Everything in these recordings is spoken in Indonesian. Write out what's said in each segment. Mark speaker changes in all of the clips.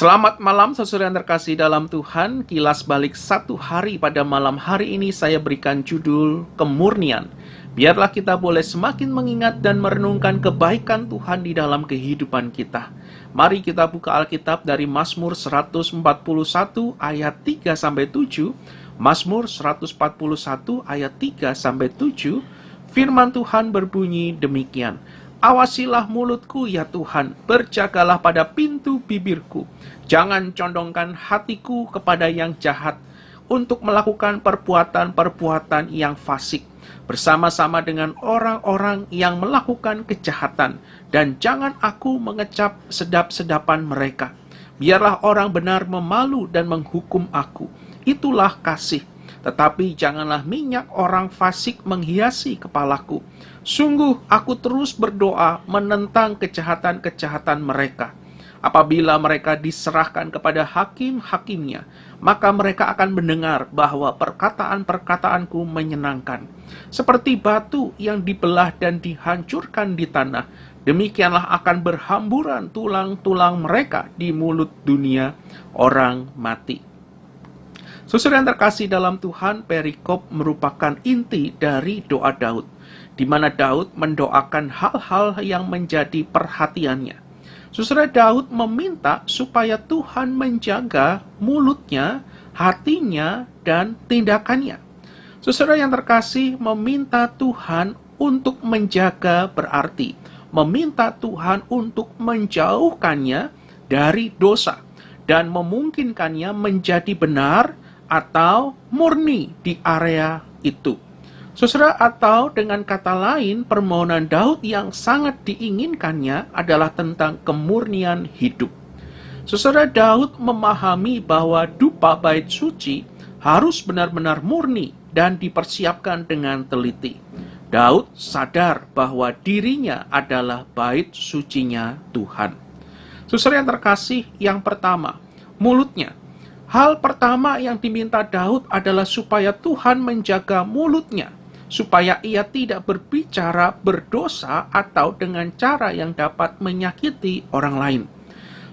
Speaker 1: Selamat malam saudara yang terkasih dalam Tuhan. Kilas balik satu hari pada malam hari ini saya berikan judul Kemurnian. Biarlah kita boleh semakin mengingat dan merenungkan kebaikan Tuhan di dalam kehidupan kita. Mari kita buka Alkitab dari Mazmur 141 ayat 3-7. Mazmur 141 ayat 3-7. Firman Tuhan berbunyi demikian. Awasilah mulutku ya Tuhan, berjagalah pada pintu bibirku. Jangan condongkan hatiku kepada yang jahat, untuk melakukan perbuatan-perbuatan yang fasik, bersama-sama dengan orang-orang yang melakukan kejahatan, dan jangan aku mengecap sedap-sedapan mereka. Biarlah orang benar memalu dan menghukum aku, itulah kasih. Tetapi janganlah minyak orang fasik menghiasi kepalaku. Sungguh aku terus berdoa menentang kejahatan-kejahatan mereka. Apabila mereka diserahkan kepada hakim-hakimnya, maka mereka akan mendengar bahwa perkataan-perkataanku menyenangkan. Seperti batu yang dibelah dan dihancurkan di tanah, demikianlah akan berhamburan tulang-tulang mereka di mulut dunia orang mati. Saudara yang terkasih dalam Tuhan, perikop merupakan inti dari doa Daud, di mana Daud mendoakan hal-hal yang menjadi perhatiannya. Saudara, Daud meminta supaya Tuhan menjaga mulutnya, hatinya, dan tindakannya. Saudara yang terkasih, meminta Tuhan untuk menjaga berarti meminta Tuhan untuk menjauhkannya dari dosa dan memungkinkannya menjadi benar atau murni di area itu. Saudara, atau dengan kata lain, permohonan Daud yang sangat diinginkannya adalah tentang kemurnian hidup. Saudara, Daud memahami bahwa dupa bait suci harus benar-benar murni dan dipersiapkan dengan teliti. Daud sadar bahwa dirinya adalah bait sucinya Tuhan. Saudara yang terkasih, yang pertama, mulutnya. Hal pertama yang diminta Daud adalah supaya Tuhan menjaga mulutnya, supaya ia tidak berbicara berdosa atau dengan cara yang dapat menyakiti orang lain.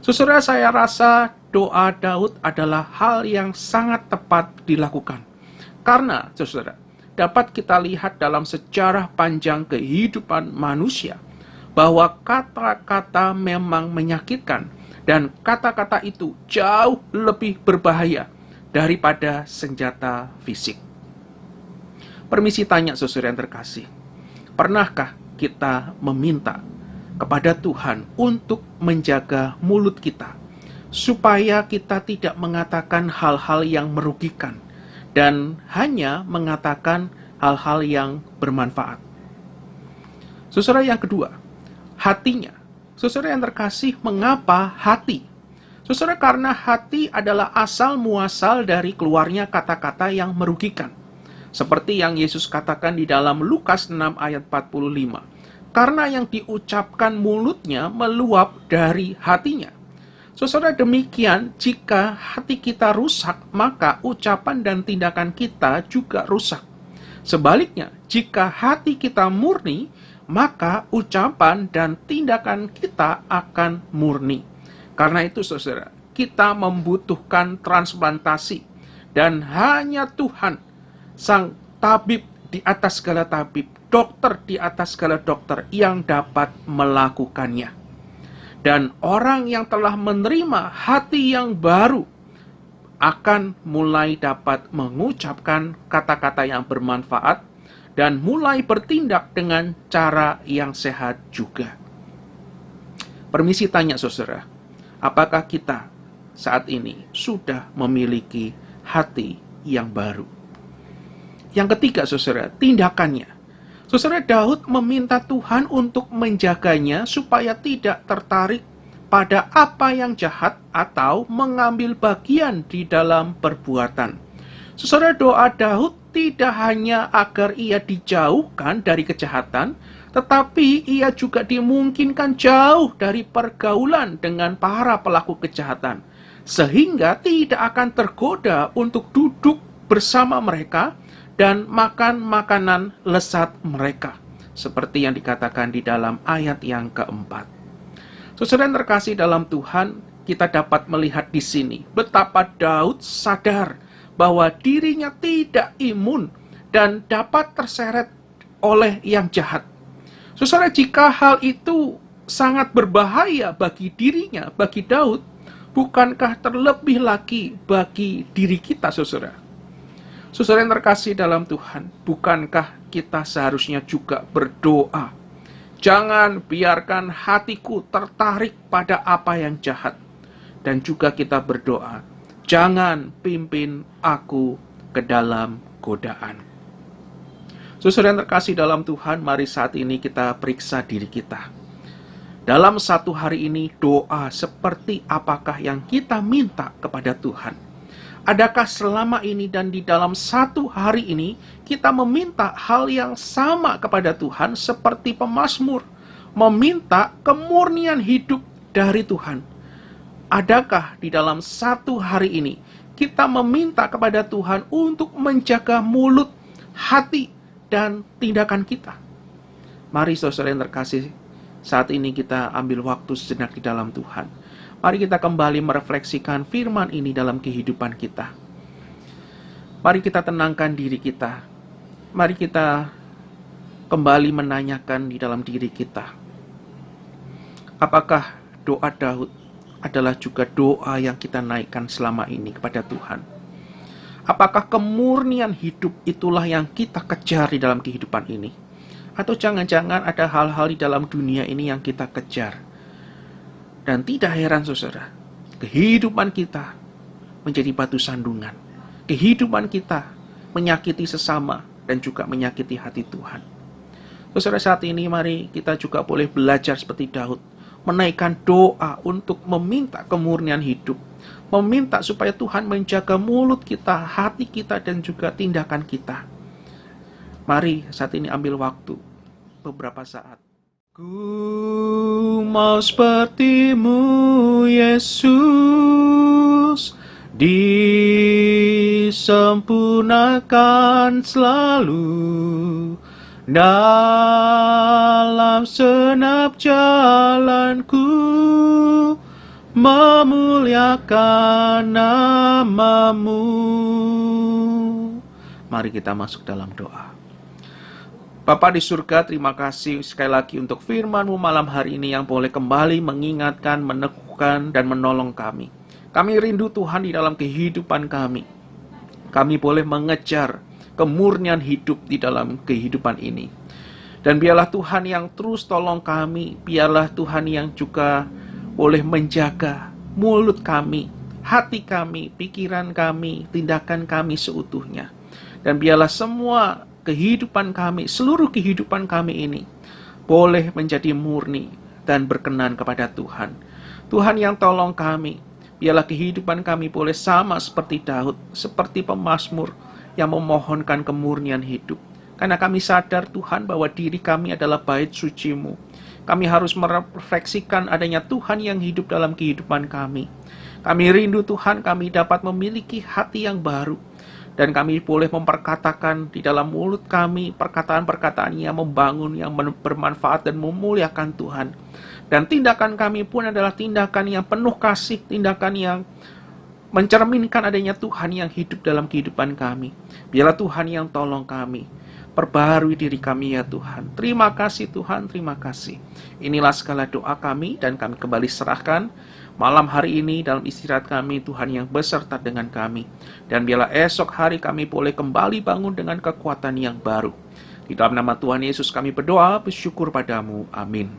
Speaker 1: Saudara, saya rasa doa Daud adalah hal yang sangat tepat dilakukan. Karena, saudara, dapat kita lihat dalam sejarah panjang kehidupan manusia, bahwa kata-kata memang menyakitkan, dan kata-kata itu jauh lebih berbahaya daripada senjata fisik. Permisi tanya saudara yang terkasih, pernahkah kita meminta kepada Tuhan untuk menjaga mulut kita, supaya kita tidak mengatakan hal-hal yang merugikan, dan hanya mengatakan hal-hal yang bermanfaat? Saudara yang kedua, hatinya. Saudara yang terkasih, mengapa hati? Saudara, karena hati adalah asal muasal dari keluarnya kata-kata yang merugikan. Seperti yang Yesus katakan di dalam Lukas 6 ayat 45. Karena yang diucapkan mulutnya meluap dari hatinya. Saudara, demikian jika hati kita rusak, maka ucapan dan tindakan kita juga rusak. Sebaliknya, jika hati kita murni, maka ucapan dan tindakan kita akan murni. Karena itu saudara, kita membutuhkan transplantasi, dan hanya Tuhan, sang tabib di atas segala tabib, dokter di atas segala dokter, yang dapat melakukannya. Dan orang yang telah menerima hati yang baru akan mulai dapat mengucapkan kata-kata yang bermanfaat dan mulai bertindak dengan cara yang sehat juga. Permisi tanya saudara, apakah kita saat ini sudah memiliki hati yang baru? Yang ketiga saudara, tindakannya. Saudara, Daud meminta Tuhan untuk menjaganya supaya tidak tertarik pada apa yang jahat atau mengambil bagian di dalam perbuatan. Saudara, doa Daud tidak hanya agar ia dijauhkan dari kejahatan, tetapi ia juga dimungkinkan jauh dari pergaulan dengan para pelaku kejahatan, sehingga tidak akan tergoda untuk duduk bersama mereka dan makan makanan lezat mereka, seperti yang dikatakan di dalam ayat yang keempat. Saudara yang terkasih dalam Tuhan, kita dapat melihat di sini betapa Daud sadar bahwa dirinya tidak imun dan dapat terseret oleh yang jahat. Saudara, jika hal itu sangat berbahaya bagi dirinya, bagi Daud, bukankah terlebih lagi bagi diri kita, saudara? Saudara yang terkasih dalam Tuhan, bukankah kita seharusnya juga berdoa? Jangan biarkan hatiku tertarik pada apa yang jahat. Dan juga kita berdoa, jangan pimpin aku ke dalam godaan. Saudara yang terkasih dalam Tuhan, mari saat ini kita periksa diri kita. Dalam satu hari ini, doa seperti apakah yang kita minta kepada Tuhan? Adakah selama ini dan di dalam satu hari ini, kita meminta hal yang sama kepada Tuhan seperti pemazmur, meminta kemurnian hidup dari Tuhan? Adakah di dalam satu hari ini kita meminta kepada Tuhan untuk menjaga mulut, hati, dan tindakan kita? Mari saudara yang terkasih, saat ini kita ambil waktu sejenak di dalam Tuhan. Mari kita kembali merefleksikan firman ini dalam kehidupan kita. Mari kita tenangkan diri kita. Mari kita kembali menanyakan di dalam diri kita, apakah doa Daud adalah juga doa yang kita naikkan selama ini kepada Tuhan? Apakah kemurnian hidup itulah yang kita kejar di dalam kehidupan ini? Atau jangan-jangan ada hal-hal di dalam dunia ini yang kita kejar? Dan tidak heran saudara, kehidupan kita menjadi batu sandungan. Kehidupan kita menyakiti sesama dan juga menyakiti hati Tuhan. Saudara, saat ini mari kita juga boleh belajar seperti Daud, menaikkan doa untuk meminta kemurnian hidup, meminta supaya Tuhan menjaga mulut kita, hati kita, dan juga tindakan kita. Mari saat ini ambil waktu beberapa saat. Ku mau seperti-Mu Yesus, disempurnakan selalu dalam senap jalanku, memuliakan nama-Mu. Mari kita masuk dalam doa. Bapa di surga, terima kasih sekali lagi untuk firman-Mu malam hari ini yang boleh kembali mengingatkan, meneguhkan, dan menolong kami. Kami rindu Tuhan di dalam kehidupan kami. Kami boleh mengejar kemurnian hidup di dalam kehidupan ini. Dan biarlah Tuhan yang terus tolong kami, biarlah Tuhan yang juga boleh menjaga mulut kami, hati kami, pikiran kami, tindakan kami seutuhnya. Dan biarlah semua kehidupan kami, seluruh kehidupan kami ini boleh menjadi murni dan berkenan kepada Tuhan. Tuhan yang tolong kami, biarlah kehidupan kami boleh sama seperti Daud, seperti pemazmur yang memohonkan kemurnian hidup. Karena kami sadar Tuhan bahwa diri kami adalah bait suci-Mu. Kami harus merefleksikan adanya Tuhan yang hidup dalam kehidupan kami. Kami rindu Tuhan kami dapat memiliki hati yang baru. Dan kami boleh memperkatakan di dalam mulut kami perkataan-perkataan yang membangun, yang bermanfaat dan memuliakan Tuhan. Dan tindakan kami pun adalah tindakan yang penuh kasih, tindakan yang mencerminkan adanya Tuhan yang hidup dalam kehidupan kami. Biarlah Tuhan yang tolong kami, perbaharui diri kami ya Tuhan. Terima kasih Tuhan, terima kasih. Inilah segala doa kami dan kami kembali serahkan malam hari ini dalam istirahat kami, Tuhan yang beserta dengan kami. Dan biarlah esok hari kami boleh kembali bangun dengan kekuatan yang baru. Di dalam nama Tuhan Yesus kami berdoa, bersyukur padamu. Amin.